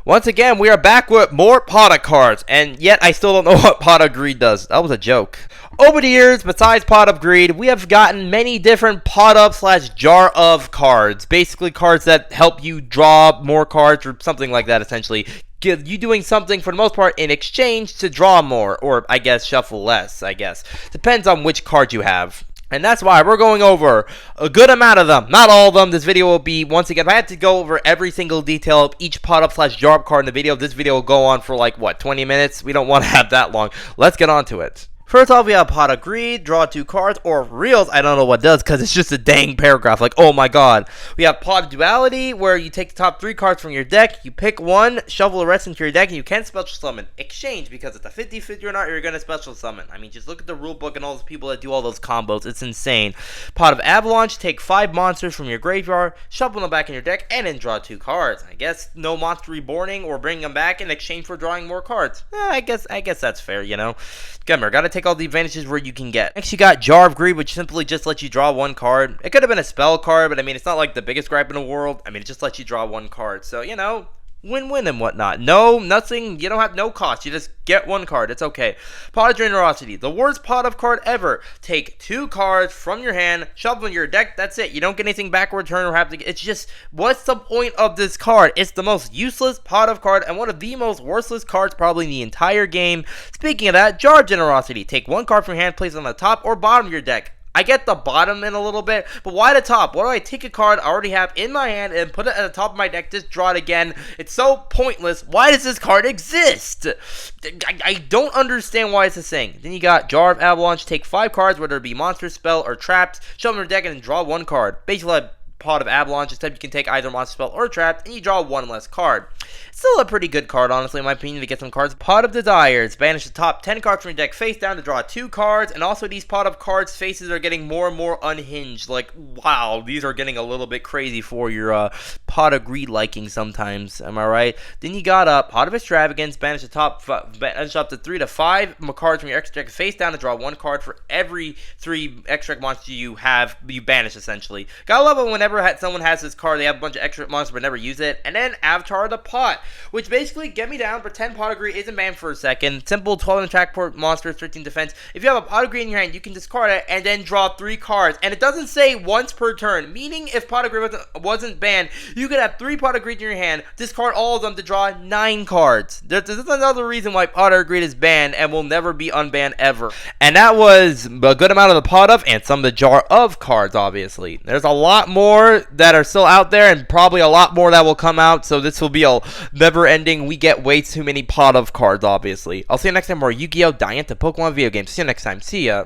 Once again, we are back with more Pot of cards, and yet I still don't know what Pot of Greed does. That was a joke. Over the years, besides Pot of Greed, we have gotten many different Pot of / Jar of cards. Basically, cards that help you draw more cards or something like that, essentially. You doing something, for the most part, in exchange to draw more, or I guess shuffle less, I guess. Depends on which card you have. And that's why we're going over a good amount of them. Not all of them. This video will be, once again, if I had to go over every single detail of each pot up / jar card in the video, this video will go on for like, what, 20 minutes? We don't want to have that long. Let's get on to it. First off, we have Pot of Greed, draw 2 cards, or Reels, I don't know what does, because it's just a dang paragraph, like, oh my god. We have Pot of Duality, where you take the top 3 cards from your deck, you pick one, shuffle the rest into your deck, and you can special summon. Exchange, because it's a 50-50 or not, you're going to special summon. I mean, just look at the rule book and all those people that do all those combos, it's insane. Pot of Avalanche, take 5 monsters from your graveyard, shuffle them back in your deck, and then draw 2 cards. I guess no monster reborning or bringing them back in exchange for drawing more cards. I guess that's fair, you know. Remember, gotta take all the advantages where you can get. Next, you got Jar of Greed, which simply just lets you draw 1 card. It could have been a spell card, but I mean, it's not like the biggest gripe in the world. I mean, it just lets you draw 1 card. So, you know, win-win and whatnot. No, nothing. You don't have no cost. You just get 1 card. It's okay. Pot of Generosity, the worst pot of card ever. Take 2 cards from your hand, shuffle in your deck. That's it. You don't get anything back or return or have to. It's just, what's the point of this card? It's the most useless pot of card and one of the most worthless cards probably in the entire game. Speaking of that, Jar of Generosity. Take 1 card from your hand, place it on the top or bottom of your deck. I get the bottom in a little bit, but why the top? Why do I take a card I already have in my hand and put it at the top of my deck, just draw it again? It's so pointless. Why does this card exist? I don't understand why it's a thing. Then you got Jar of Avalanche. Take 5 cards, whether it be monster, spell, or traps, shove them in your deck, and then draw 1 card. Basically, like Pot of Avalanche, except you can take either monster, spell, or trap, and you draw 1 less card. Still a pretty good card, honestly, in my opinion, to get some cards. Pot of Desires. Banish the top 10 cards from your deck face down to draw 2 cards, and also these Pot of cards faces are getting more and more unhinged. Like, wow, these are getting a little bit crazy for your Pot of Greed liking sometimes, am I right? Then you got Pot of Extravagance. Banish the top, banish up to 3 to 5 cards from your extra deck face down to draw 1 card for every 3 extra monsters you have, you banish, essentially. Gotta love it whenever someone has this card, they have a bunch of extra monsters but never use it. And then Avatar of the Pot, which basically, get me down, pretend Pot of Greed isn't banned for a second. Simple 12 attack per monster, 13 defense. If you have a Pot of Greed in your hand, you can discard it and then draw 3 cards. And it doesn't say once per turn, meaning if Pot of Greed wasn't banned, you could have 3 Pot of Greed in your hand, discard all of them to draw 9 cards. This is another reason why Pot of Greed is banned and will never be unbanned ever. And that was a good amount of the Pot of and some of the Jar of cards, obviously. There's a lot more that are still out there and probably a lot more that will come out, so this will be a never ending. We get way too many Pot of cards, obviously. I'll see you next time more Yu-Gi-Oh! Diant to Pokemon video games. See you next time. See ya.